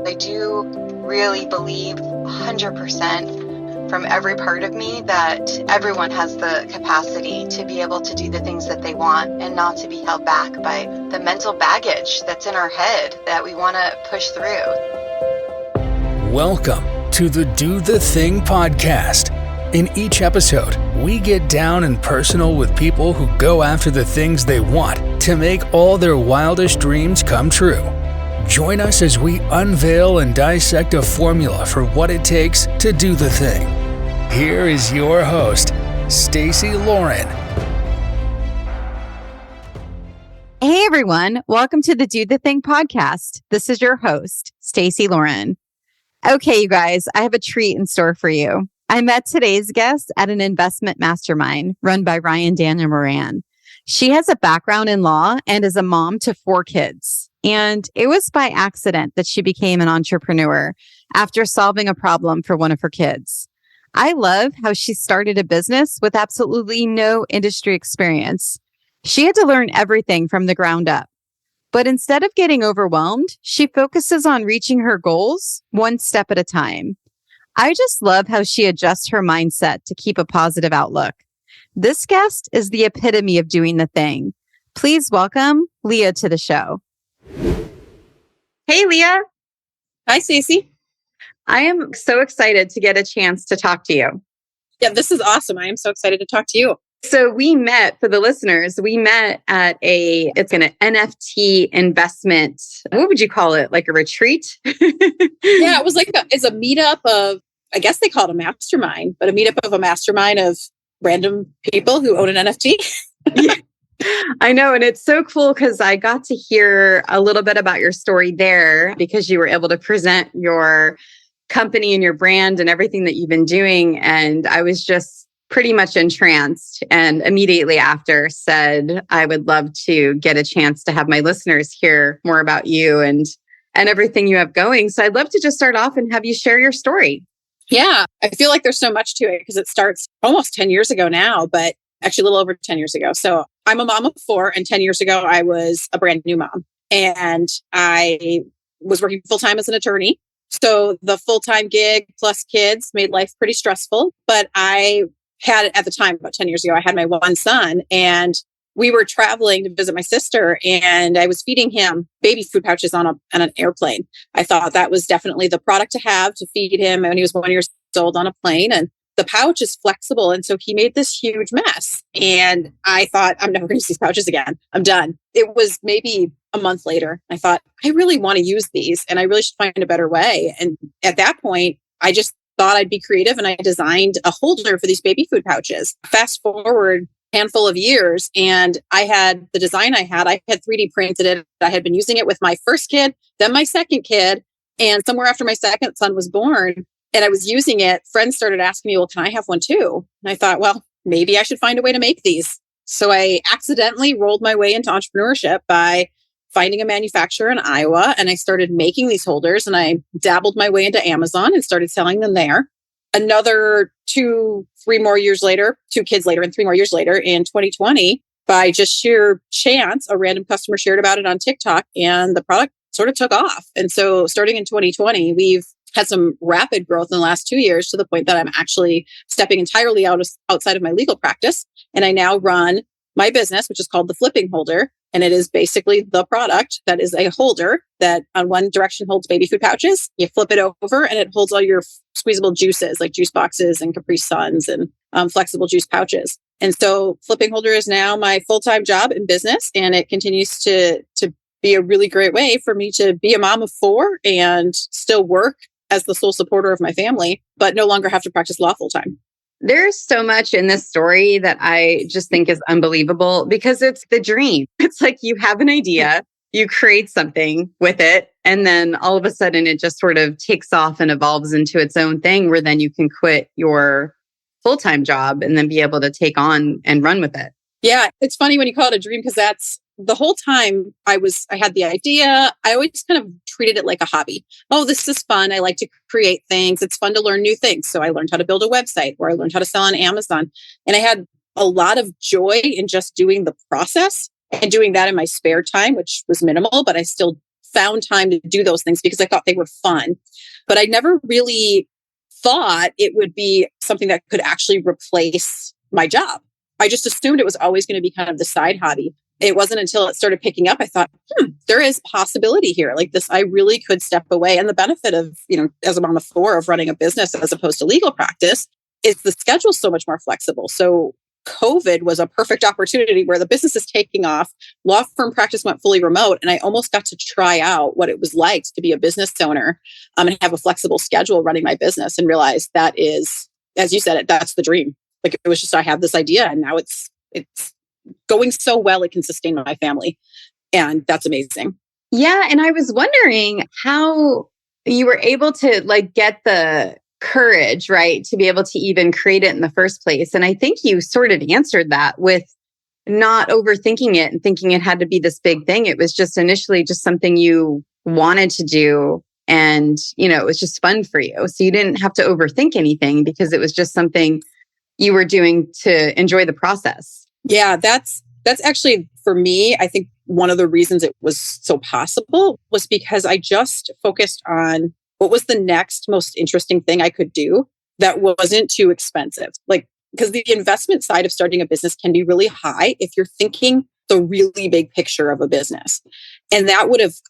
I do really believe 100% from every part of me that everyone has the capacity to be able to do the things that they want and not to be held back by the mental baggage that's in our head that we want to push through. Welcome to the Do the Thing podcast. In each episode, we get down and personal with people who go after the things they want to make all their wildest dreams come true. Join us as we unveil and dissect a formula for what it takes to do the thing. Here is your host, Stacey Lauren. Hey everyone, welcome to the Do the Thing podcast. This is your host, Stacey Lauren. Okay, you guys, I have a treat in store for you. I met today's guest at an investment mastermind run by Ryan Daniel Moran. She has a background in law and is a mom to 4 kids. And it was by accident that she became an entrepreneur after solving a problem for one of her kids. I love how she started a business with absolutely no industry experience. She had to learn everything from the ground up. But instead of getting overwhelmed, she focuses on reaching her goals one step at a time. I just love how she adjusts her mindset to keep a positive outlook. This guest is the epitome of doing the thing. Please welcome Leah to the show. Hey, Leah. Hi, Stacey. I am so excited to get a chance to talk to you. Yeah, this is awesome. I am so excited to talk to you. So we met, for the listeners, we met at it's an NFT investment. What would you call it? Like a retreat? Yeah, it was like it's a meetup of, I guess they call it a mastermind, but a meetup of a mastermind of random people who own an NFT. Yeah, I know. And it's so cool because I got to hear a little bit about your story there because you were able to present your company and your brand and everything that you've been doing. And I was just pretty much entranced, and immediately after said, I would love to get a chance to have my listeners hear more about you and everything you have going. So I'd love to just start off and have you share your story. Yeah, I feel like there's so much to it because it starts almost 10 years ago now, but actually a little over 10 years ago. So I'm a mom of 4, and 10 years ago, I was a brand new mom, and I was working full-time as an attorney. So the full-time gig plus kids made life pretty stressful, but I had, at the time, about 10 years ago, I had my one son, and we were traveling to visit my sister, and I was feeding him baby food pouches on an airplane. I thought that was definitely the product to have to feed him when he was 1 year old on a plane. And the pouch is flexible. And so he made this huge mess. And I thought, I'm never going to use these pouches again. I'm done. It was maybe a month later. I thought, I really want to use these, and I really should find a better way. And at that point, I just thought I'd be creative, and I designed a holder for these baby food pouches. Fast forward handful of years, and I had the design I had 3D printed it. I had been using it with my first kid, then my second kid, and somewhere after my second son was born, and I was using it, friends started asking me, well, can I have one too? And I thought, well, maybe I should find a way to make these. So I accidentally rolled my way into entrepreneurship by finding a manufacturer in Iowa, and I started making these holders, and I dabbled my way into Amazon and started selling them there. Another 2 kids later, and 3 more years later in 2020, by just sheer chance, a random customer shared about it on TikTok, and the product sort of took off. And so starting in 2020, we've had some rapid growth in the last 2 years, to the point that I'm actually stepping entirely outside of my legal practice. And I now run my business, which is called the Flipping Holder. And it is basically the product that is a holder that on one direction holds baby food pouches. You flip it over and it holds all your squeezable juices like juice boxes and Capri Suns and flexible juice pouches. And so Flipping Holder is now my full-time job in business. And it continues to be a really great way for me to be a mom of 4 and still work as the sole supporter of my family, but no longer have to practice law full-time. There's so much in this story that I just think is unbelievable because it's the dream. It's like you have an idea, you create something with it, and then all of a sudden it just sort of takes off and evolves into its own thing where then you can quit your full-time job and then be able to take on and run with it. Yeah, it's funny when you call it a dream because that's the whole time I had the idea. I always kind of treated it like a hobby. Oh, this is fun. I like to create things. It's fun to learn new things. So I learned how to build a website, or I learned how to sell on Amazon. And I had a lot of joy in just doing the process and doing that in my spare time, which was minimal, but I still found time to do those things because I thought they were fun. But I never really thought it would be something that could actually replace my job. I just assumed it was always going to be kind of the side hobby. It wasn't until it started picking up, I thought, there is possibility here. Like this, I really could step away. And the benefit of, as a mom of four, of running a business as opposed to legal practice is the schedule's so much more flexible. So COVID was a perfect opportunity where the business is taking off. Law firm practice went fully remote. And I almost got to try out what it was like to be a business owner and have a flexible schedule running my business, and realize that is, as you said, that's the dream. Like it was just, I have this idea and now it's going so well, it can sustain my family. And that's amazing. Yeah. And I was wondering how you were able to get the courage, right, to be able to even create it in the first place. And I think you sort of answered that with not overthinking it and thinking it had to be this big thing. It was just initially just something you wanted to do. And, it was just fun for you. So you didn't have to overthink anything because it was just something you were doing to enjoy the process. Yeah, that's actually, for me, I think one of the reasons it was so possible was because I just focused on what was the next most interesting thing I could do that wasn't too expensive. Because the investment side of starting a business can be really high if you're thinking the really big picture of a business. And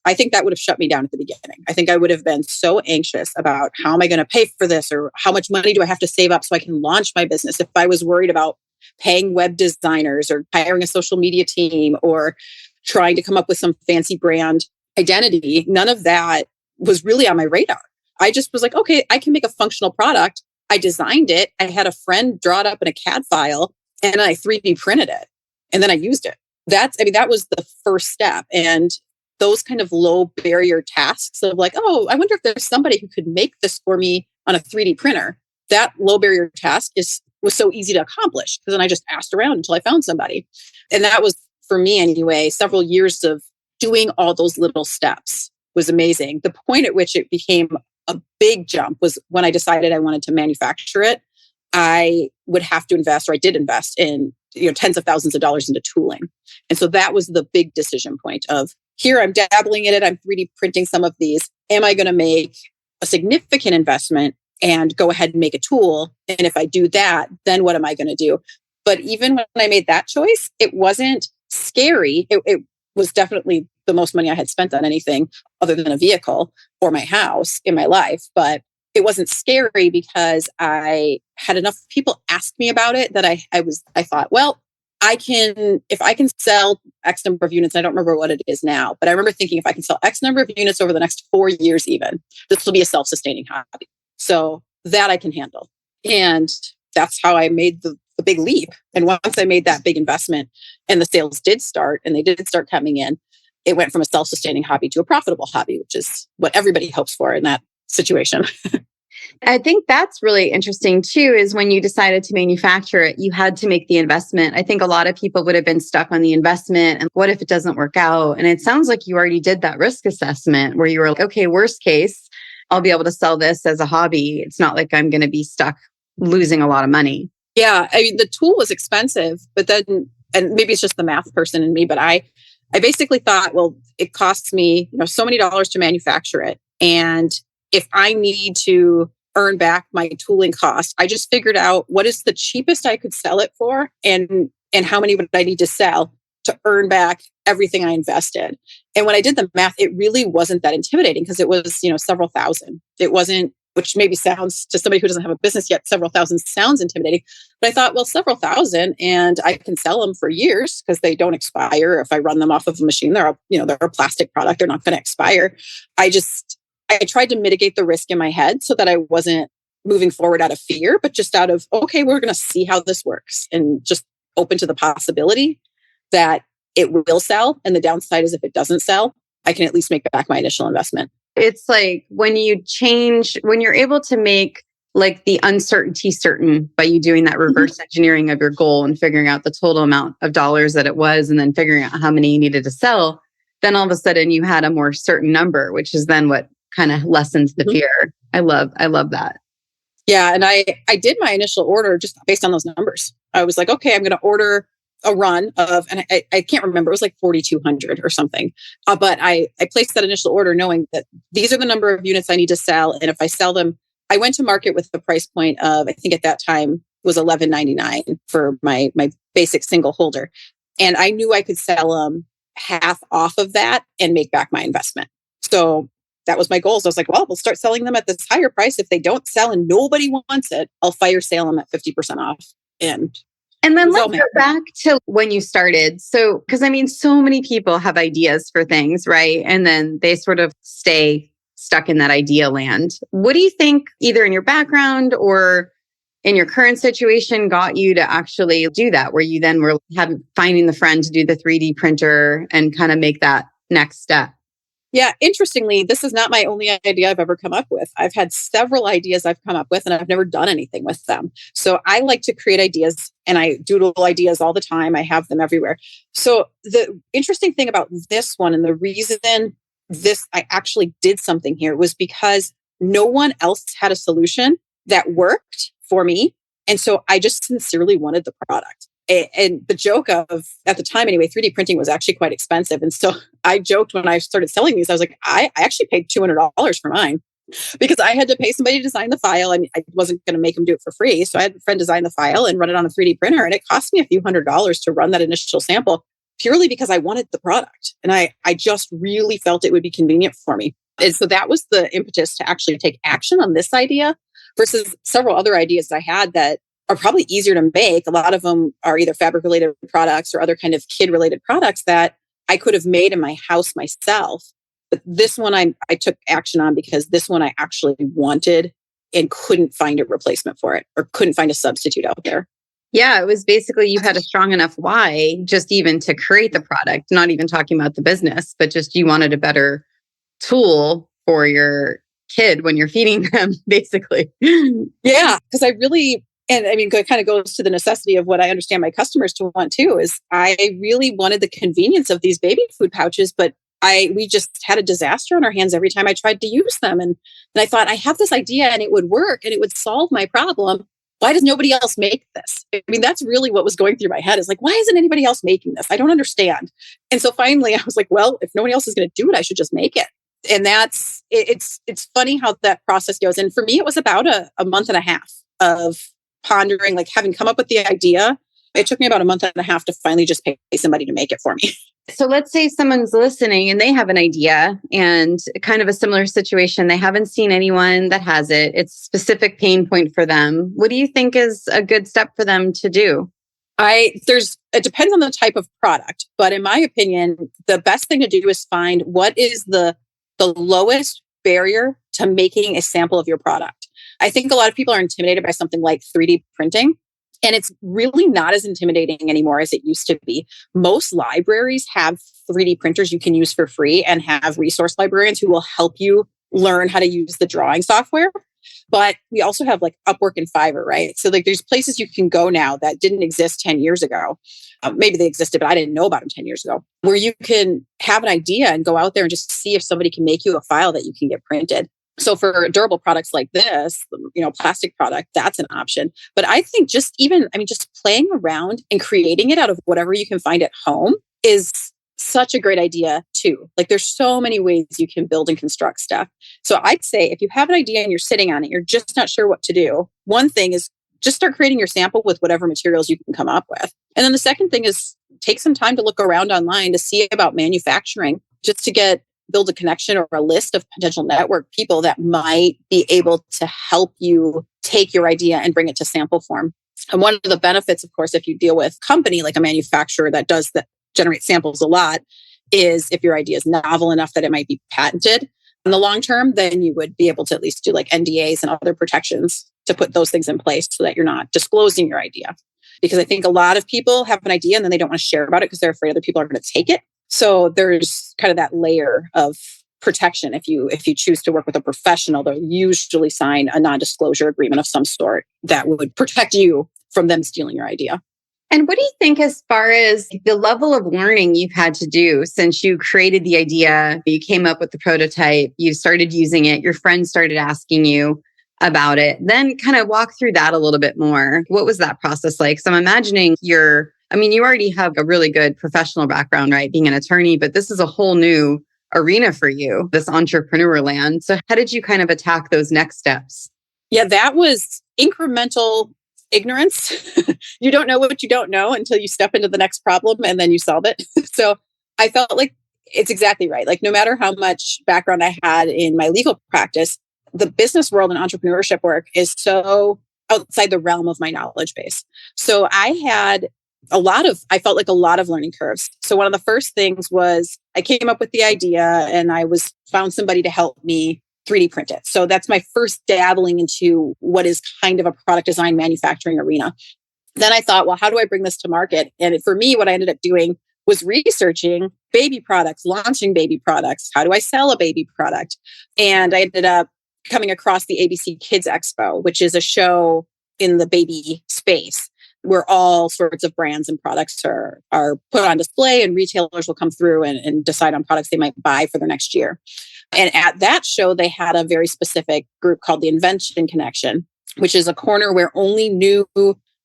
I think that would have shut me down at the beginning. I think I would have been so anxious about how am I going to pay for this, or how much money do I have to save up so I can launch my business, if I was worried about paying web designers or hiring a social media team or trying to come up with some fancy brand identity. None of that was really on my radar. I just was like, okay, I can make a functional product. I designed it. I had a friend draw it up in a CAD file and I 3D printed it. And then I used it. That was the first step. And those kind of low barrier tasks of I wonder if there's somebody who could make this for me on a 3D printer. That low barrier task was so easy to accomplish because then I just asked around until I found somebody. And that was, for me anyway, several years of doing all those little steps was amazing. The point at which it became a big jump was when I decided I wanted to manufacture it. I would have to invest, or I did invest in, tens of thousands of dollars into tooling. And so that was the big decision point of, here I'm dabbling in it. I'm 3D printing some of these. Am I going to make a significant investment and go ahead and make a tool? And if I do that, then what am I going to do? But even when I made that choice, it wasn't scary. It was definitely the most money I had spent on anything other than a vehicle or my house in my life. But it wasn't scary because I had enough people ask me about it that I thought, well, if I can sell X number of units, I don't remember what it is now, but I remember thinking if I can sell X number of units over the next 4 years, even, this will be a self-sustaining hobby. So that I can handle. And that's how I made the big leap. And once I made that big investment and the sales did start and they did start coming in, it went from a self-sustaining hobby to a profitable hobby, which is what everybody hopes for in that situation. I think that's really interesting too, is when you decided to manufacture it, you had to make the investment. I think a lot of people would have been stuck on the investment and what if it doesn't work out? And it sounds like you already did that risk assessment where you were like, okay, worst case, I'll be able to sell this as a hobby. It's not like I'm going to be stuck losing a lot of money. Yeah. I mean, the tool was expensive, but then, and maybe it's just the math person in me, but I basically thought, well, it costs me, so many dollars to manufacture it. And if I need to earn back my tooling cost, I just figured out what is the cheapest I could sell it for and how many would I need to sell to earn back everything I invested. And when I did the math, it really wasn't that intimidating because it was, several thousand. It wasn't, which maybe sounds to somebody who doesn't have a business yet, several thousand sounds intimidating. But I thought, well, several thousand and I can sell them for years because they don't expire. If I run them off of a machine, they're a plastic product. They're not going to expire. I tried to mitigate the risk in my head so that I wasn't moving forward out of fear, but just out of, okay, we're going to see how this works and just open to the possibility that it will sell. And the downside is if it doesn't sell, I can at least make back my initial investment. It's like when you're able to make the uncertainty certain by you doing that reverse engineering of your goal and figuring out the total amount of dollars that it was, and then figuring out how many you needed to sell, then all of a sudden you had a more certain number, which is then what kind of lessens the fear. I love that. Yeah. And I did my initial order just based on those numbers. I was like, okay, I'm going to order a run of, and I can't remember, it was like 4,200 or something. But I placed that initial order knowing that these are the number of units I need to sell. And if I sell them, I went to market with the price point of, I think at that time was $11.99 for my basic single holder. And I knew I could sell them half off of that and make back my investment. So that was my goal. So I was like, well, we'll start selling them at this higher price. If they don't sell and nobody wants it, I'll fire sale them at 50% off. And then let's go back to when you started. So, because I mean, so many people have ideas for things, right? And then they sort of stay stuck in that idea land. What do you think, either in your background or in your current situation, got you to actually do that, where you then were finding the friend to do the 3D printer and kind of make that next step? Yeah, interestingly, this is not my only idea I've ever come up with. I've had several ideas I've come up with and I've never done anything with them. So I like to create ideas and I doodle ideas all the time. I have them everywhere. So the interesting thing about this one and the reason I actually did something here was because no one else had a solution that worked for me. And so I just sincerely wanted the product. And the joke of, at the time anyway, 3D printing was actually quite expensive. And so I joked when I started selling these, I was like, I actually paid $200 for mine because I had to pay somebody to design the file. I mean, I wasn't going to make them do it for free. So I had a friend design the file and run it on a 3D printer. And it cost me a few $100s to run that initial sample purely because I wanted the product. And I just really felt it would be convenient for me. And so that was the impetus to actually take action on this idea versus several other ideas I had that are probably easier to make. A lot of them are either fabric related products or other kind of kid related products that I could have made in my house myself. But this one I took action on because this one I actually wanted and couldn't find a replacement for it or couldn't find a substitute out there. Yeah, it was basically you had a strong enough why just even to create the product, not even talking about the business, but just you wanted a better tool for your kid when you're feeding them, basically. Yeah, because I really, and I mean, it kind of goes to the necessity of what I understand my customers to want too, is I really wanted the convenience of these baby food pouches, but we just had a disaster on our hands every time I tried to use them. And I thought, I have this idea and it would work and it would solve my problem. Why does nobody else make this? I mean, that's really what was going through my head is like, why isn't anybody else making this? I don't understand. And so finally I was like, well, if nobody else is going to do it, I should just make it. And it's funny how that process goes. And for me, it was about a month and a half of pondering, like having come up with the idea. It took me about a month and a half to finally just pay somebody to make it for me. So let's say someone's listening and they have an idea and kind of a similar situation. They haven't seen anyone that has it. It's a specific pain point for them. What do you think is a good step for them to do? It depends on the type of product, but in my opinion, the best thing to do is find what is the lowest barrier to making a sample of your product. I think a lot of people are intimidated by something like 3D printing. And it's really not as intimidating anymore as it used to be. Most libraries have 3D printers you can use for free and have resource librarians who will help you learn how to use the drawing software. But we also have like Upwork and Fiverr, right? So like there's places you can go now that didn't exist 10 years ago. Maybe they existed, but I didn't know about them 10 years ago, where you can have an idea and go out there and just see if somebody can make you a file that you can get printed. So for durable products like this, plastic product, that's an option. But I think just playing around and creating it out of whatever you can find at home is such a great idea too. Like there's so many ways you can build and construct stuff. So I'd say if you have an idea and you're sitting on it, you're just not sure what to do. One thing is just start creating your sample with whatever materials you can come up with. And then the second thing is take some time to look around online to see about manufacturing, just to build a connection or a list of potential network people that might be able to help you take your idea and bring it to sample form. And one of the benefits, of course, if you deal with a company like a manufacturer that generates samples a lot, is if your idea is novel enough that it might be patented in the long term, then you would be able to at least do like NDAs and other protections to put those things in place so that you're not disclosing your idea. Because I think a lot of people have an idea and then they don't want to share about it because they're afraid other people are going to take it. So there's kind of that layer of protection. If you choose to work with a professional, they'll usually sign a non-disclosure agreement of some sort that would protect you from them stealing your idea. And what do you think as far as the level of learning you've had to do since you created the idea, you came up with the prototype, you started using it, your friends started asking you about it, then kind of walk through that a little bit more. What was that process like? So I'm imagining you're I mean, you already have a really good professional background, right? Being an attorney, but this is a whole new arena for you, this entrepreneur land. So how did you kind of attack those next steps? Yeah, that was incremental ignorance. You don't know what you don't know until you step into the next problem and then you solve it. So I felt like it's exactly right. Like no matter how much background I had in my legal practice, the business world and entrepreneurship work is so outside the realm of my knowledge base. So I felt like a lot of learning curves. So one of the first things was I came up with the idea and found somebody to help me 3D print it. So that's my first dabbling into what is kind of a product design manufacturing arena. Then I thought, well, how do I bring this to market? And for me, what I ended up doing was researching baby products, launching baby products. How do I sell a baby product? And I ended up coming across the ABC Kids Expo, which is a show in the baby space where all sorts of brands and products are put on display, and retailers will come through and decide on products they might buy for their next year. And at that show, they had a very specific group called the Invention Connection, which is a corner where only new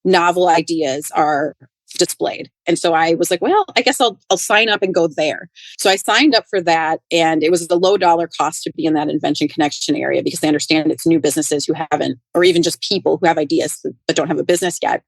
novel ideas are displayed. And so I was like, well, I guess I'll sign up and go there. So I signed up for that. And it was a low dollar cost to be in that Invention Connection area because they understand it's new businesses who haven't, or even just people who have ideas but don't have a business yet.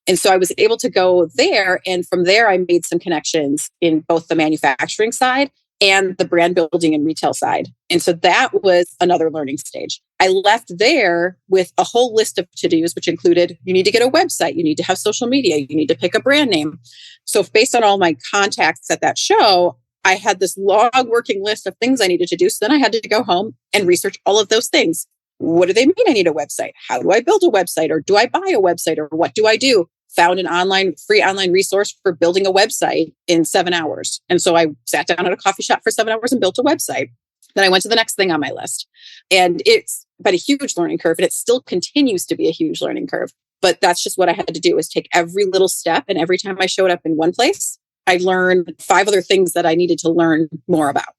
And so I was able to go there. And from there, I made some connections in both the manufacturing side and the brand building and retail side. And so that was another learning stage. I left there with a whole list of to-dos, which included, you need to get a website, you need to have social media, you need to pick a brand name. So based on all my contacts at that show, I had this long working list of things I needed to do. So then I had to go home and research all of those things. What do they mean I need a website? How do I build a website? Or do I buy a website? Or what do I do? Found an free online resource for building a website in 7 hours. And so I sat down at a coffee shop for 7 hours and built a website. Then I went to the next thing on my list. And it's been a huge learning curve, and it still continues to be a huge learning curve. But that's just what I had to do, is take every little step. And every time I showed up in one place, I learned 5 other things that I needed to learn more about.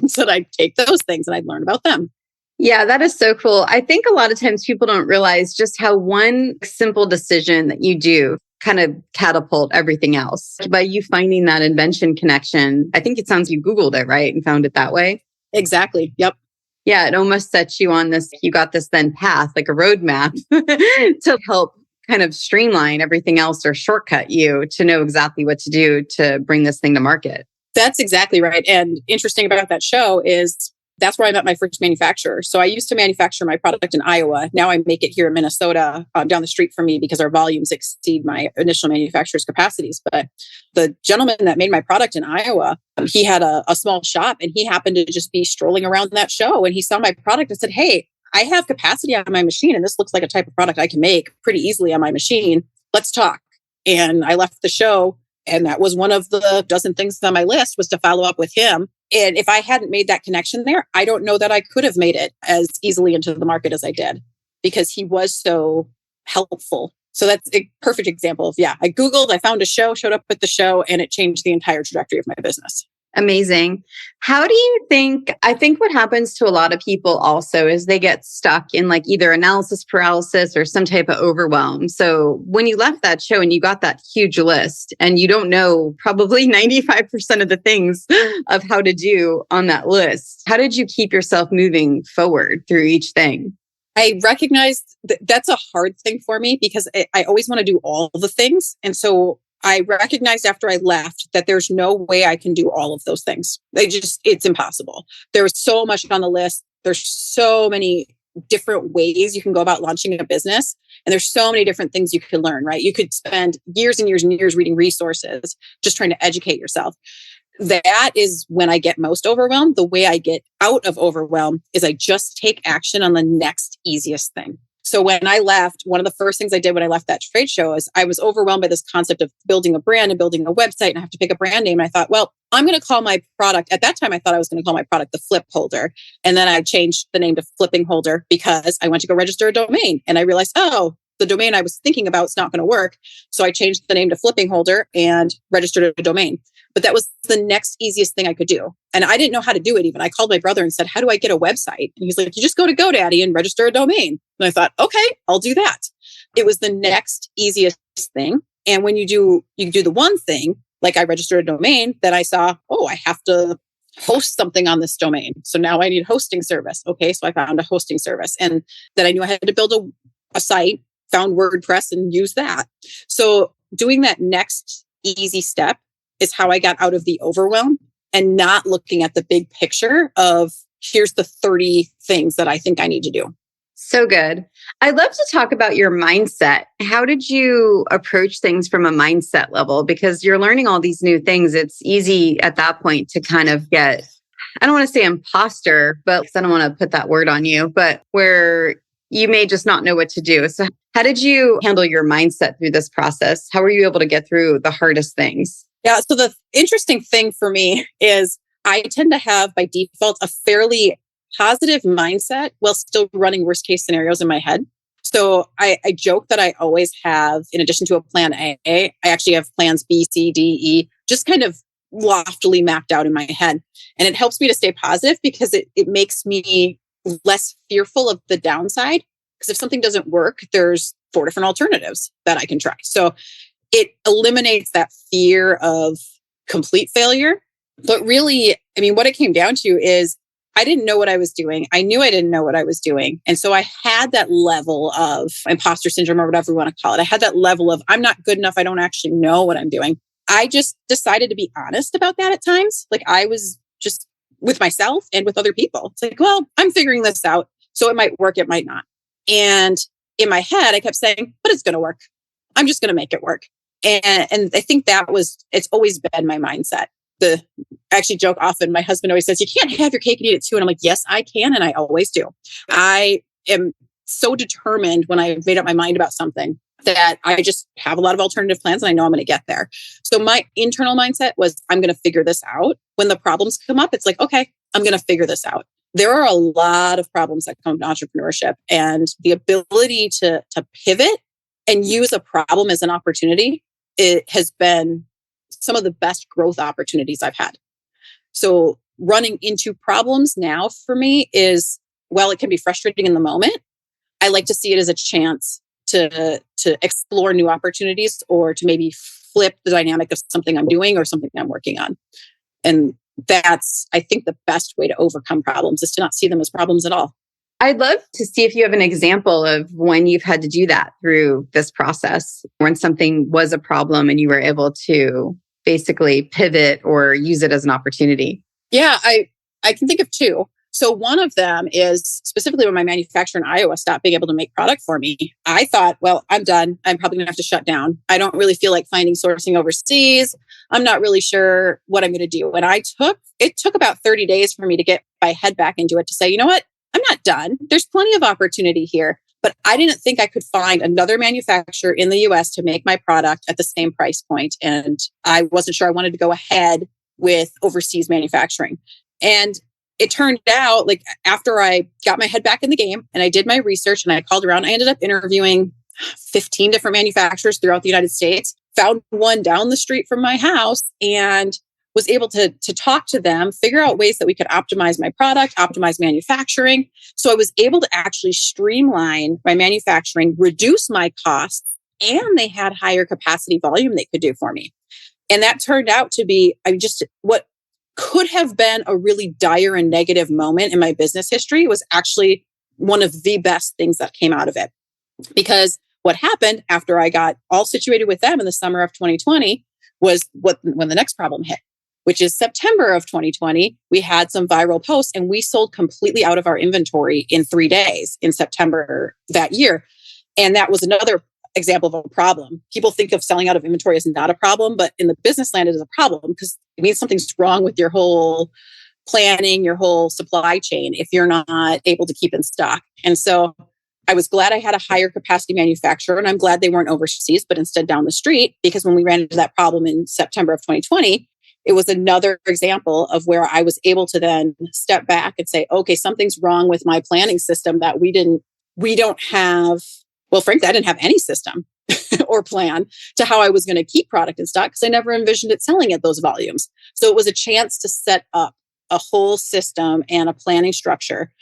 So I'd take those things and I'd learn about them. Yeah, that is so cool. I think a lot of times people don't realize just how one simple decision that you do kind of catapult everything else. By you finding that invention connection, I think it sounds you Googled it, right? And found it that way. Exactly. Yep. Yeah, it almost sets you on this, you got this then path, like a roadmap to help kind of streamline everything else or shortcut you to know exactly what to do to bring this thing to market. That's exactly right. And interesting about that show is that's where I met my first manufacturer. So I used to manufacture my product in Iowa. Now I make it here in Minnesota down the street from me because our volumes exceed my initial manufacturer's capacities. But the gentleman that made my product in Iowa, he had a small shop, and he happened to just be strolling around that show. And he saw my product and said, hey, I have capacity on my machine, and this looks like a type of product I can make pretty easily on my machine. Let's talk. And I left the show. And that was one of the dozen things on my list, was to follow up with him. And if I hadn't made that connection there, I don't know that I could have made it as easily into the market as I did, because he was so helpful. So that's a perfect example of, I Googled, I found a show, showed up at the show, and it changed the entire trajectory of my business. Amazing. How do you think, I think what happens to a lot of people also is they get stuck in like either analysis paralysis or some type of overwhelm. So when you left that show and you got that huge list and you don't know probably 95% of the things of how to do on that list, how did you keep yourself moving forward through each thing? I recognized that's a hard thing for me because I always want to do all the things. And so I recognized after I left that there's no way I can do all of those things. It's impossible. There was so much on the list. There's so many different ways you can go about launching a business. And there's so many different things you could learn, right? You could spend years and years and years reading resources, just trying to educate yourself. That is when I get most overwhelmed. The way I get out of overwhelm is I just take action on the next easiest thing. So when I left, one of the first things I did when I left that trade show is I was overwhelmed by this concept of building a brand and building a website, and I have to pick a brand name. And I thought, well, I'm going to call my product. At that time, I thought I was going to call my product the Flip Holder. And then I changed the name to Flipping Holder because I went to go register a domain. And I realized, the domain I was thinking about is not going to work. So I changed the name to Flipping Holder and registered a domain. But that was the next easiest thing I could do. And I didn't know how to do it even. I called my brother and said, how do I get a website? And he's like, you just go to GoDaddy and register a domain. And I thought, okay, I'll do that. It was the next easiest thing. And when you do the one thing, like I registered a domain, then I saw, oh, I have to host something on this domain. So now I need hosting service. Okay. So I found a hosting service, and then I knew I had to build a site, found WordPress and used that. So doing that next easy step is how I got out of the overwhelm and not looking at the big picture of here's the 30 things that I think I need to do. So good. I'd love to talk about your mindset. How did you approach things from a mindset level? Because you're learning all these new things. It's easy at that point to kind of get, I don't want to say imposter, but I don't want to put that word on you, but where you may just not know what to do. So how did you handle your mindset through this process? How were you able to get through the hardest things? Yeah. So the interesting thing for me is I tend to have by default a fairly positive mindset while still running worst case scenarios in my head. So I joke that I always have, in addition to a plan A, I actually have plans B, C, D, E, just kind of loftily mapped out in my head. And it helps me to stay positive because it makes me less fearful of the downside. Because if something doesn't work, there's 4 different alternatives that I can try. So it eliminates that fear of complete failure. But really, I mean, what it came down to is I didn't know what I was doing. I knew I didn't know what I was doing. And so I had that level of imposter syndrome or whatever you want to call it. I had that level of I'm not good enough. I don't actually know what I'm doing. I just decided to be honest about that at times. Like I was just with myself and with other people. It's like, well, I'm figuring this out. So it might work, it might not. And in my head, I kept saying, but it's going to work. I'm just going to make it work. And I think it's always been my mindset. I actually joke often. My husband always says, you can't have your cake and eat it too. And I'm like, yes, I can. And I always do. I am so determined when I've made up my mind about something that I just have a lot of alternative plans and I know I'm going to get there. So my internal mindset was, I'm going to figure this out. When the problems come up, it's like, okay, I'm going to figure this out. There are a lot of problems that come to entrepreneurship, and the ability to pivot and use a problem as an opportunity, it has been some of the best growth opportunities I've had. So running into problems now for me is, while it can be frustrating in the moment, I like to see it as a chance to explore new opportunities or to maybe flip the dynamic of something I'm doing or something I'm working on. And that's, I think, the best way to overcome problems is to not see them as problems at all. I'd love to see if you have an example of when you've had to do that through this process, when something was a problem and you were able to basically pivot or use it as an opportunity. Yeah, I can think of 2. So one of them is specifically when my manufacturer in Iowa stopped being able to make product for me. I thought, well, I'm done. I'm probably going to have to shut down. I don't really feel like finding sourcing overseas. I'm not really sure what I'm going to do. And it took about 30 days for me to get my head back into it to say, you know what? I'm not done. There's plenty of opportunity here. But I didn't think I could find another manufacturer in the US to make my product at the same price point. And I wasn't sure I wanted to go ahead with overseas manufacturing. And it turned out, like, after I got my head back in the game and I did my research and I called around, I ended up interviewing 15 different manufacturers throughout the United States, found one down the street from my house, and was able to talk to them, figure out ways that we could optimize my product, optimize manufacturing. So I was able to actually streamline my manufacturing, reduce my costs, and they had higher capacity volume they could do for me. And that turned out to be, what could have been a really dire and negative moment in my business history was actually one of the best things that came out of it. Because what happened after I got all situated with them in the summer of 2020 was when the next problem hit, which is September of 2020. We had some viral posts and we sold completely out of our inventory in 3 days in September that year. And that was another example of a problem. People think of selling out of inventory as not a problem, but in the business land, it is a problem because it means something's wrong with your whole planning, your whole supply chain if you're not able to keep in stock. And so I was glad I had a higher capacity manufacturer, and I'm glad they weren't overseas, but instead down the street, because when we ran into that problem in September of 2020, it was another example of where I was able to then step back and say, okay, something's wrong with my planning system that we don't have. Well, frankly, I didn't have any system or plan to how I was going to keep product in stock because I never envisioned it selling at those volumes. So it was a chance to set up a whole system and a planning structure.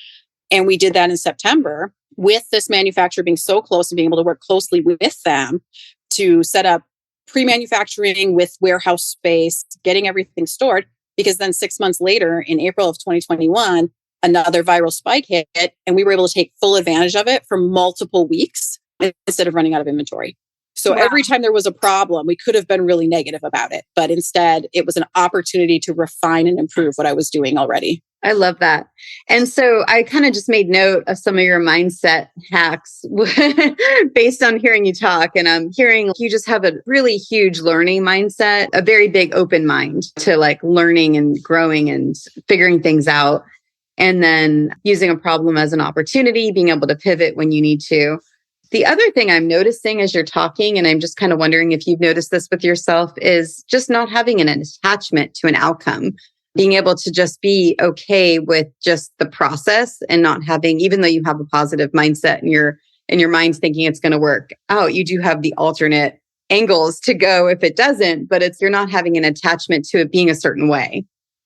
And we did that in September with this manufacturer being so close and being able to work closely with them to set up pre-manufacturing with warehouse space, getting everything stored, because then 6 months later, in April of 2021, another viral spike hit, and we were able to take full advantage of it for multiple weeks instead of running out of inventory. So every time there was a problem, we could have been really negative about it, but instead it was an opportunity to refine and improve what I was doing already. I love that. And so I kind of just made note of some of your mindset hacks based on hearing you talk. And I'm hearing you just have a really huge learning mindset, a very big open mind to like learning and growing and figuring things out. And then using a problem as an opportunity, being able to pivot when you need to. The other thing I'm noticing as you're talking, and I'm just kind of wondering if you've noticed this with yourself, is just not having an attachment to an outcome. Being able to just be okay with just the process and not having, even though you have a positive mindset and your mind's thinking it's going to work out, you do have the alternate angles to go if it doesn't, but you're not having an attachment to it being a certain way.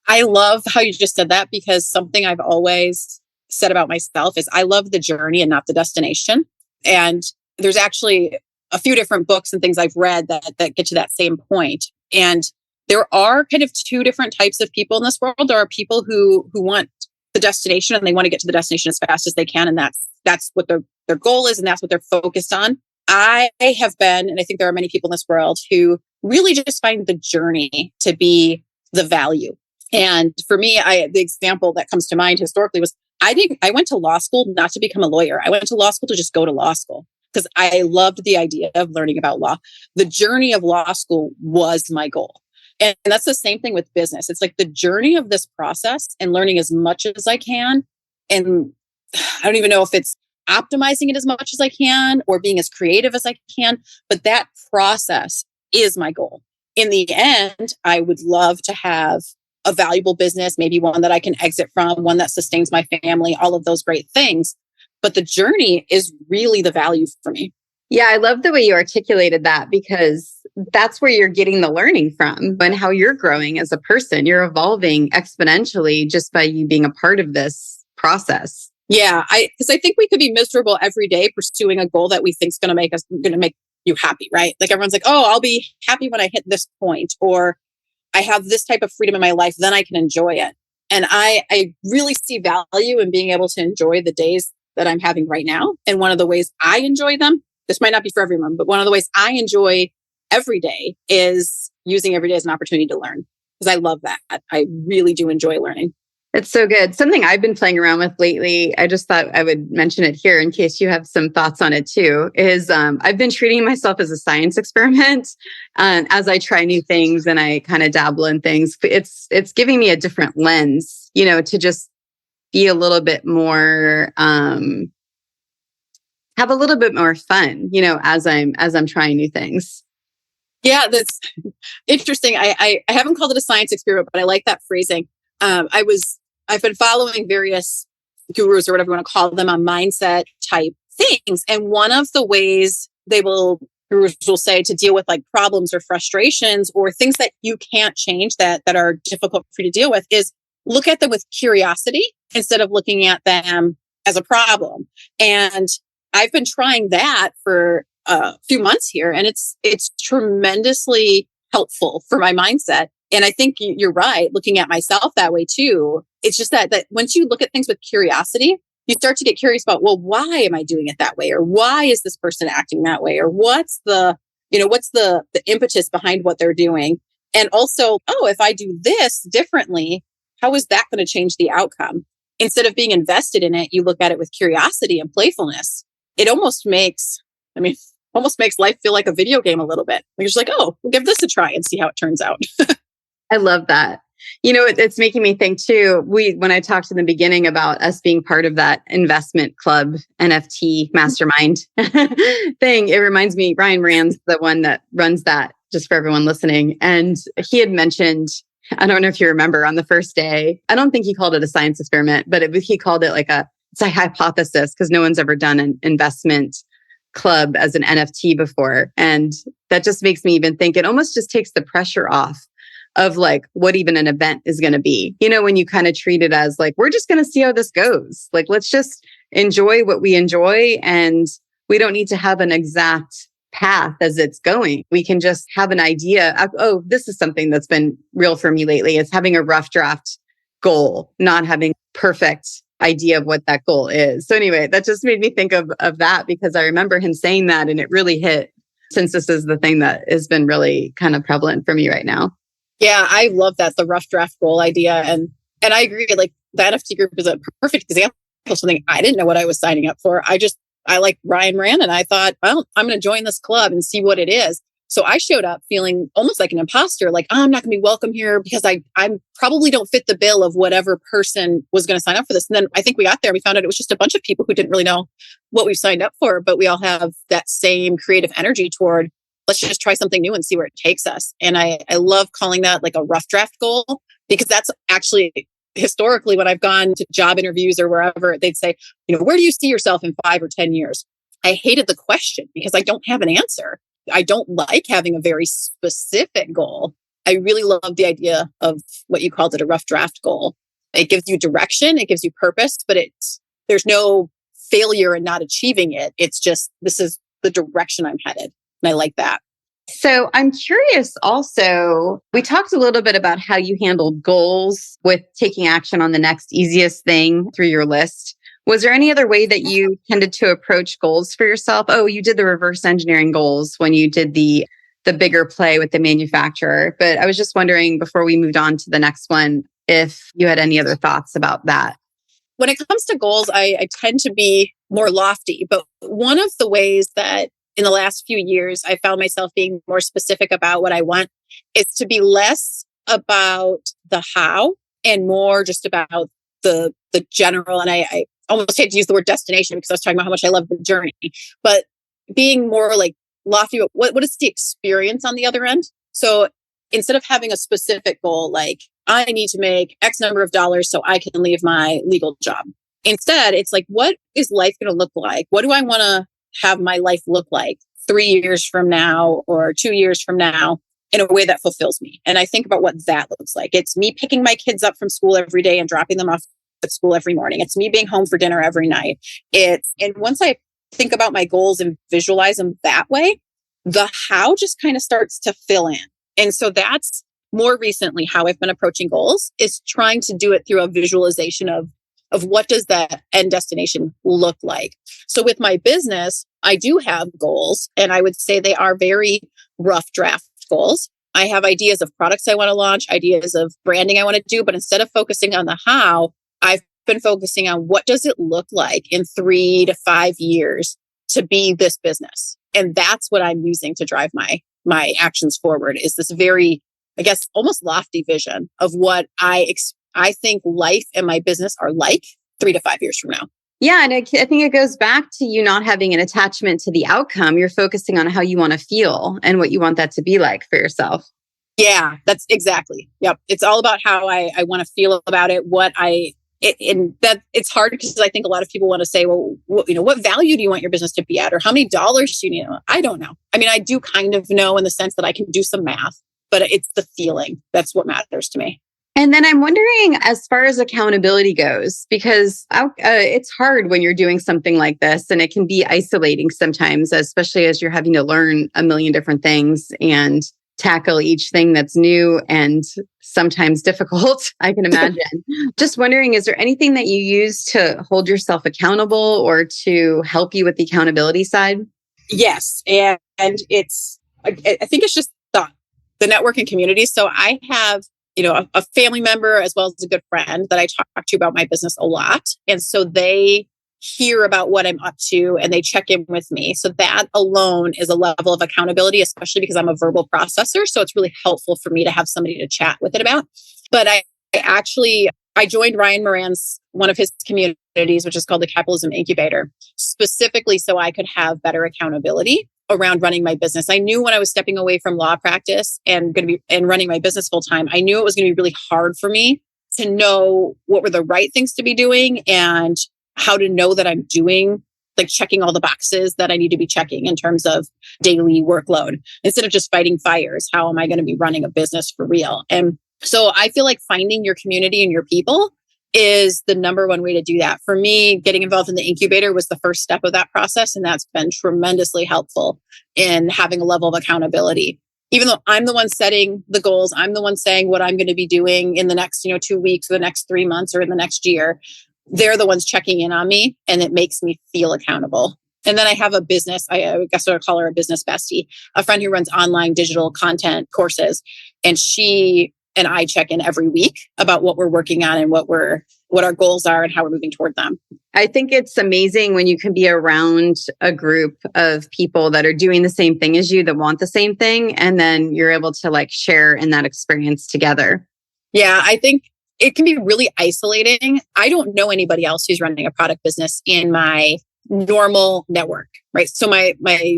I love how you just said that, because something I've always said about myself is I love the journey and not the destination. And there's actually a few different books and things I've read that get to that same point. And there are kind of two different types of people in this world. There are people who want the destination and they want to get to the destination as fast as they can. And that's what their goal is. And that's what they're focused on. I have been, and I think there are many people in this world who really just find the journey to be the value. And for me, the example that comes to mind historically was I went to law school not to become a lawyer. I went to law school to just go to law school because I loved the idea of learning about law. The journey of law school was my goal. And that's the same thing with business. It's like the journey of this process and learning as much as I can. And I don't even know if it's optimizing it as much as I can or being as creative as I can, but that process is my goal. In the end, I would love to have a valuable business, maybe one that I can exit from, one that sustains my family, all of those great things. But the journey is really the value for me. Yeah, I love the way you articulated that, because that's where you're getting the learning from and how you're growing as a person. You're evolving exponentially just by you being a part of this process. Yeah, because I think we could be miserable every day pursuing a goal that we think is going to make you happy, right? Like everyone's like, oh, I'll be happy when I hit this point, or I have this type of freedom in my life, then I can enjoy it. And I really see value in being able to enjoy the days that I'm having right now. And one of the ways I enjoy them, this might not be for everyone, but one of the ways I enjoy every day is using every day as an opportunity to learn, because I love that. I really do enjoy learning. It's so good. Something I've been playing around with lately, I just thought I would mention it here in case you have some thoughts on it too, is I've been treating myself as a science experiment as I try new things and I kind of dabble in things. It's giving me a different lens, to just be a little bit more, have a little bit more fun, as I'm trying new things. Yeah, that's interesting. I haven't called it a science experiment, but I like that phrasing. I've been following various gurus or whatever you want to call them on mindset type things. And one of the ways gurus will say to deal with like problems or frustrations or things that you can't change that are difficult for you to deal with is look at them with curiosity instead of looking at them as a problem. And I've been trying that for a few months here, and it's tremendously helpful for my mindset. And I think you're right, looking at myself that way too. It's just that once you look at things with curiosity, you start to get curious about, well, why am I doing it that way? Or why is this person acting that way? Or what's the impetus behind what they're doing? And also, if I do this differently, how is that going to change the outcome? Instead of being invested in it, you look at it with curiosity and playfulness. It almost makes life feel like a video game a little bit. You're just like, we'll give this a try and see how it turns out. I love that. It's making me think too, when I talked in the beginning about us being part of that investment club, NFT mastermind thing, it reminds me, Ryan Rand's the one that runs that, just for everyone listening. And he had mentioned, I don't know if you remember, on the first day, I don't think he called it a science experiment, but he called it it's a hypothesis, because no one's ever done an investment club as an NFT before. And that just makes me even think it almost just takes the pressure off of like what even an event is going to be. When you kind of treat it as like, we're just going to see how this goes. Like, let's just enjoy what we enjoy. And we don't need to have an exact path as it's going. We can just have an idea of, oh, this is something that's been real for me lately. It's having a rough draft goal, not having perfect idea of what that goal is. So anyway, that just made me think of that because I remember him saying that and it really hit since this is the thing that has been really kind of prevalent for me right now. Yeah, I love that, the rough draft goal idea. And I agree, like the NFT group is a perfect example of something I didn't know what I was signing up for. I like Ryan Moran and I thought, well, I'm going to join this club and see what it is. So I showed up feeling almost like an imposter, like, oh, I'm not going to be welcome here because I probably don't fit the bill of whatever person was going to sign up for this. And then I think we got there, we found out it was just a bunch of people who didn't really know what we signed up for, but we all have that same creative energy toward, let's just try something new and see where it takes us. And I love calling that like a rough draft goal, because that's actually historically when I've gone to job interviews or wherever, they'd say, where do you see yourself in 5 or 10 years? I hated the question because I don't have an answer. I don't like having a very specific goal. I really love the idea of what you called it, a rough draft goal. It gives you direction, it gives you purpose, but there's no failure in not achieving it. It's just, this is the direction I'm headed. And I like that. So I'm curious also, we talked a little bit about how you handled goals with taking action on the next easiest thing through your list. Was there any other way that you tended to approach goals for yourself? Oh, you did the reverse engineering goals when you did the bigger play with the manufacturer. But I was just wondering before we moved on to the next one, if you had any other thoughts about that. When it comes to goals, I tend to be more lofty. But one of the ways that in the last few years, I found myself being more specific about what I want is to be less about the how and more just about the general. And I almost hate to use the word destination because I was talking about how much I love the journey, but being more like lofty, what is the experience on the other end? So instead of having a specific goal, like I need to make X number of dollars so I can leave my legal job. Instead, it's like, what is life going to look like? What do I want to have my life look like 3 years from now or 2 years from now in a way that fulfills me? And I think about what that looks like. It's me picking my kids up from school every day and dropping them off at school every morning. It's me being home for dinner every night. And once I think about my goals and visualize them that way, the how just kind of starts to fill in. And so that's more recently how I've been approaching goals, is trying to do it through a visualization of what does that end destination look like. So with my business, I do have goals, and I would say they are very rough draft goals. I have ideas of products I want to launch, ideas of branding I want to do, but instead of focusing on the how, I've been focusing on what does it look like in 3 to 5 years to be this business. And that's what I'm using to drive my actions forward, is this very, I guess, almost lofty vision of what I think life and my business are like 3 to 5 years from now. Yeah. And I think it goes back to you not having an attachment to the outcome. You're focusing on how you want to feel and what you want that to be like for yourself. Yeah, that's exactly. Yep. It's all about how I want to feel about it, and that it's hard because I think a lot of people want to say, well, what value do you want your business to be at? Or how many dollars do you need? I don't know. I mean, I do kind of know in the sense that I can do some math, but it's the feeling. That's what matters to me. And then I'm wondering, as far as accountability goes, because it's hard when you're doing something like this, and it can be isolating sometimes, especially as you're having to learn a million different things and tackle each thing that's new and sometimes difficult, I can imagine. Just wondering, is there anything that you use to hold yourself accountable or to help you with the accountability side? Yes. And I think it's just the networking community. So I have, a family member as well as a good friend that I talk to about my business a lot. And so they hear about what I'm up to and they check in with me. So that alone is a level of accountability, especially because I'm a verbal processor. So it's really helpful for me to have somebody to chat with it about. But I joined Ryan Moran's, one of his communities, which is called the Capitalism Incubator, specifically so I could have better accountability around running my business. I knew when I was stepping away from law practice and running my business full time, I knew it was going to be really hard for me to know what were the right things to be doing and how to know that I'm doing, like checking all the boxes that I need to be checking in terms of daily workload. Instead of just fighting fires, how am I going to be running a business for real? And so I feel like finding your community and your people is the number one way to do that. For me, getting involved in the incubator was the first step of that process. And that's been tremendously helpful in having a level of accountability. Even though I'm the one setting the goals, I'm the one saying what I'm going to be doing in the next, 2 weeks or the next 3 months or in the next year. They're the ones checking in on me, and it makes me feel accountable. And then I have a business, I guess I would call her a business bestie, a friend who runs online digital content courses. And she and I check in every week about what we're working on and what our goals are and how we're moving toward them. I think it's amazing when you can be around a group of people that are doing the same thing as you, that want the same thing. And then you're able to like share in that experience together. Yeah, I think it can be really isolating. I don't know anybody else who's running a product business in my normal network, right? So my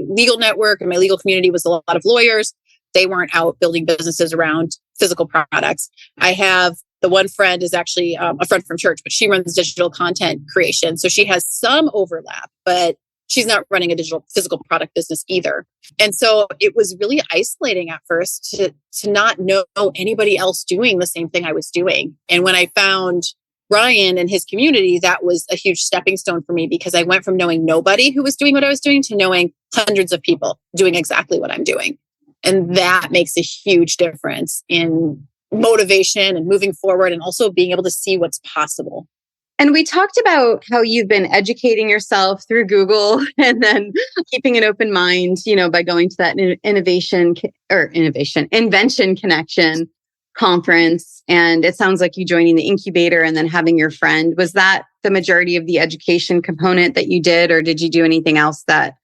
legal network and my legal community was a lot of lawyers. They weren't out building businesses around physical products. I have the one friend is actually a friend from church, but she runs digital content creation. So she has some overlap, but she's not running a digital physical product business either. And so it was really isolating at first to not know anybody else doing the same thing I was doing. And when I found Ryan and his community, that was a huge stepping stone for me, because I went from knowing nobody who was doing what I was doing to knowing hundreds of people doing exactly what I'm doing. And that makes a huge difference in motivation and moving forward, and also being able to see what's possible. And we talked about how you've been educating yourself through Google and then keeping an open mind, by going to that Invention Connection conference. And it sounds like you joining the incubator and then having your friend. Was that the majority of the education component that you did, or did you do anything else that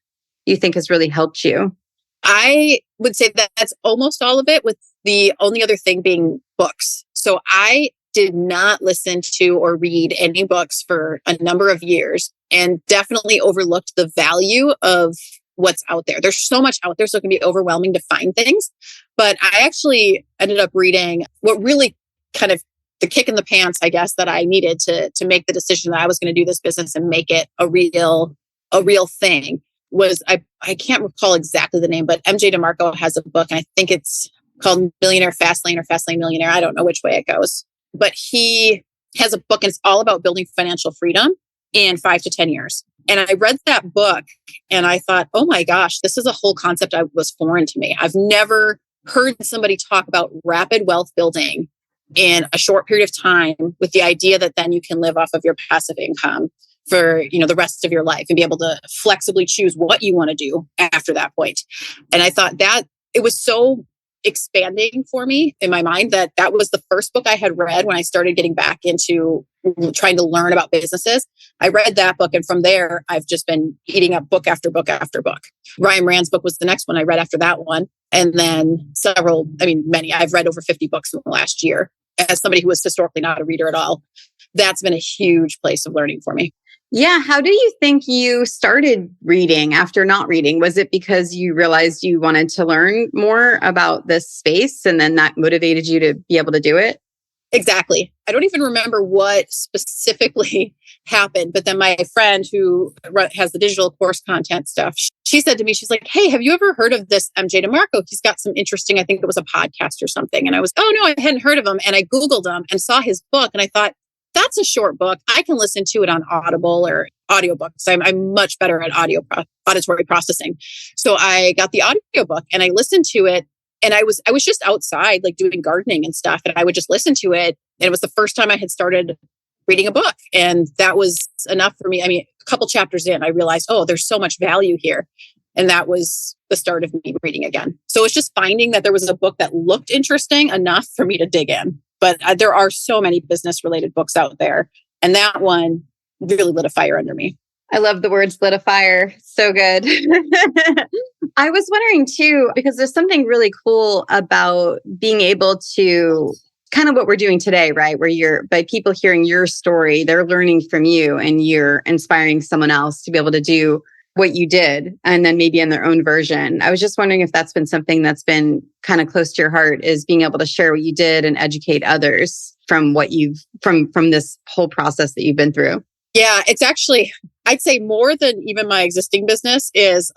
you think has really helped you? I would say that that's almost all of it, with the only other thing being books. So I did not listen to or read any books for a number of years, and definitely overlooked the value of what's out there. There's so much out there, so it can be overwhelming to find things. But I actually ended up reading what really kind of the kick in the pants, I guess, that I needed to make the decision that I was going to do this business and make it a real thing. Was I can't recall exactly the name, but MJ DeMarco has a book, and I think it's called Millionaire Fastlane or Fastlane Millionaire. I don't know which way it goes, but he has a book, and it's all about building financial freedom in 5 to 10 years. And I read that book and I thought, oh my gosh, this is a whole concept that was foreign to me. I've never heard somebody talk about rapid wealth building in a short period of time, with the idea that then you can live off of your passive income for the rest of your life and be able to flexibly choose what you want to do after that point. And I thought that it was so expanding for me in my mind that was the first book I had read when I started getting back into trying to learn about businesses. I read that book, and from there, I've just been eating up book after book after book. Ryan Rand's book was the next one I read after that one. And then many. I've read over 50 books in the last year. As somebody who was historically not a reader at all, that's been a huge place of learning for me. Yeah. How do you think you started reading after not reading? Was it because you realized you wanted to learn more about this space, and then that motivated you to be able to do it? Exactly. I don't even remember what specifically happened, but then my friend who has the digital course content stuff, she said to me, she's like, hey, have you ever heard of this MJ DeMarco? He's got some interesting, I think it was a podcast or something. And I was, oh no, I hadn't heard of him. And I Googled him and saw his book. And I thought, that's a short book. I can listen to it on Audible or audiobooks. I'm much better at auditory processing. So I got the audiobook and I listened to it. And I was just outside, like doing gardening and stuff. And I would just listen to it. And it was the first time I had started reading a book. And that was enough for me. I mean, a couple chapters in, I realized, oh, there's so much value here. And that was the start of me reading again. So it's just finding that there was a book that looked interesting enough for me to dig in. But there are so many business related books out there. And that one really lit a fire under me. I love the words lit a fire. So good. I was wondering too, because there's something really cool about being able to kind of what we're doing today, right? Where by people hearing your story, they're learning from you and you're inspiring someone else to be able to do what you did, and then maybe in their own version. I was just wondering if that's been something that's been kind of close to your heart, is being able to share what you did and educate others from what from this whole process that you've been through. Yeah, it's actually, I'd say more than even my existing business is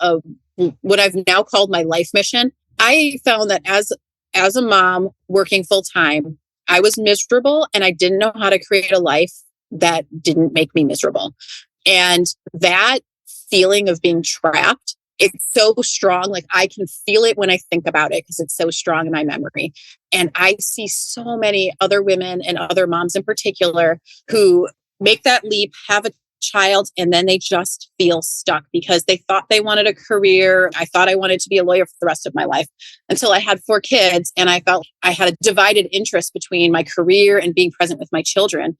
what I've now called my life mission. I found that as a mom working full time, I was miserable and I didn't know how to create a life that didn't make me miserable. And that feeling of being trapped, it's so strong. Like I can feel it when I think about it because it's so strong in my memory. And I see so many other women and other moms in particular who make that leap, have a child, and then they just feel stuck because they thought they wanted a career. I thought I wanted to be a lawyer for the rest of my life until I had 4 kids. And I felt I had a divided interest between my career and being present with my children.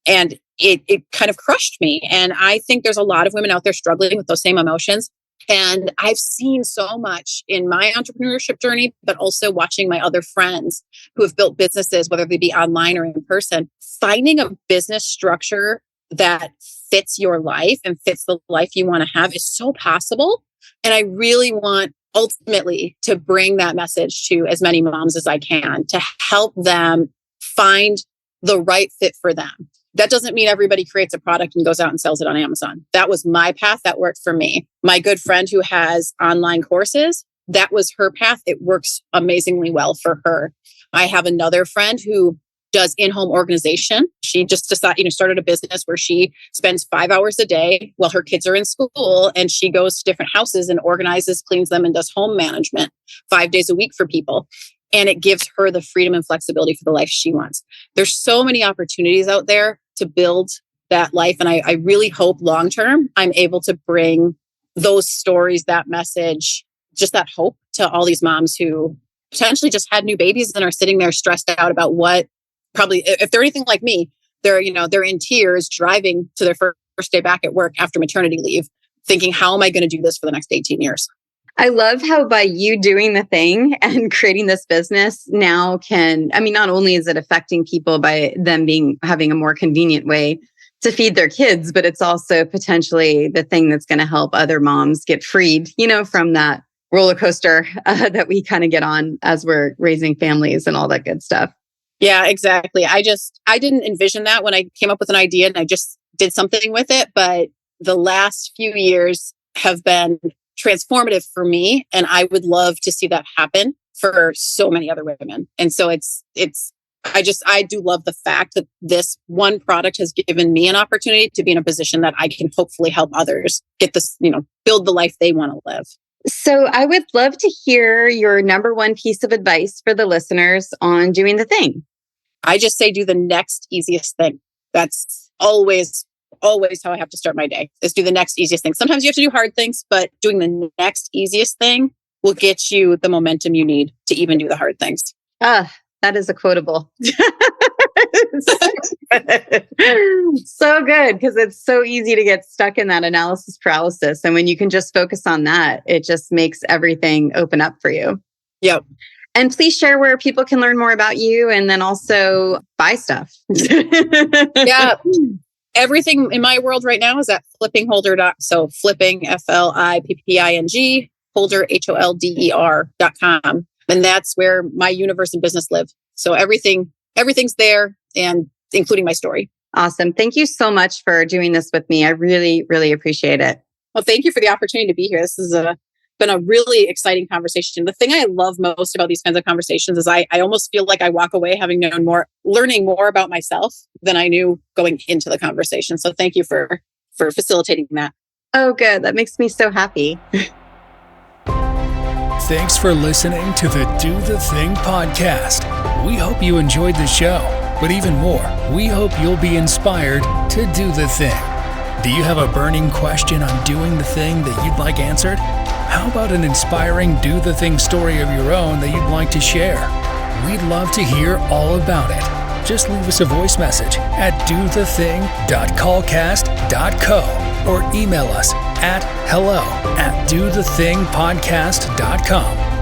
And it kind of crushed me. And I think there's a lot of women out there struggling with those same emotions. And I've seen so much in my entrepreneurship journey, but also watching my other friends who have built businesses, whether they be online or in person, finding a business structure that fits your life and fits the life you want to have is so possible. And I really want ultimately to bring that message to as many moms as I can to help them find the right fit for them. That doesn't mean everybody creates a product and goes out and sells it on Amazon. That was my path. That worked for me. My good friend who has online courses, that was her path. It works amazingly well for her. I have another friend who does in-home organization. She just started a business where she spends 5 hours a day while her kids are in school, and she goes to different houses and organizes, cleans them, and does home management 5 days a week for people. And it gives her the freedom and flexibility for the life she wants. There's so many opportunities out there to build that life. And I really hope long-term, I'm able to bring those stories, that message, just that hope to all these moms who potentially just had new babies and are sitting there stressed out about what probably, if they're anything like me, they're in tears driving to their first day back at work after maternity leave, thinking, how am I going to do this for the next 18 years? I love how by you doing the thing and creating this business now not only is it affecting people by them having a more convenient way to feed their kids, but it's also potentially the thing that's going to help other moms get freed, from that roller coaster that we kind of get on as we're raising families and all that good stuff. Yeah, exactly. I didn't envision that when I came up with an idea and I just did something with it. But the last few years have been transformative for me. And I would love to see that happen for so many other women. And so I do love the fact that this one product has given me an opportunity to be in a position that I can hopefully help others get this, build the life they want to live. So I would love to hear your number one piece of advice for the listeners on doing the thing. I just say, do the next easiest thing. That's always how I have to start my day, is do the next easiest thing. Sometimes you have to do hard things, but doing the next easiest thing will get you the momentum you need to even do the hard things. That is a quotable. So good, because it's so easy to get stuck in that analysis paralysis. And when you can just focus on that, it just makes everything open up for you. Yep. And please share where people can learn more about you and then also buy stuff. Yeah. Everything in my world right now is at flippingholder. So flipping, FLIPPING, holder, HOLDER.com. And that's where my universe and business live. So everything's there, and including my story. Awesome. Thank you so much for doing this with me. I really, really appreciate it. Well, thank you for the opportunity to be here. This has been a really exciting conversation. The thing I love most about these kinds of conversations is I almost feel like I walk away having learning more about myself than I knew going into the conversation. So thank you for facilitating that. Oh, good. That makes me so happy. Thanks for listening to the Do the Thing podcast. We hope you enjoyed the show, but even more, we hope you'll be inspired to do the thing. Do you have a burning question on doing the thing that you'd like answered? How about an inspiring do the thing story of your own that you'd like to share? We'd love to hear all about it. Just leave us a voice message at dothething.callcast.co or email us at hello@dothethingpodcast.com.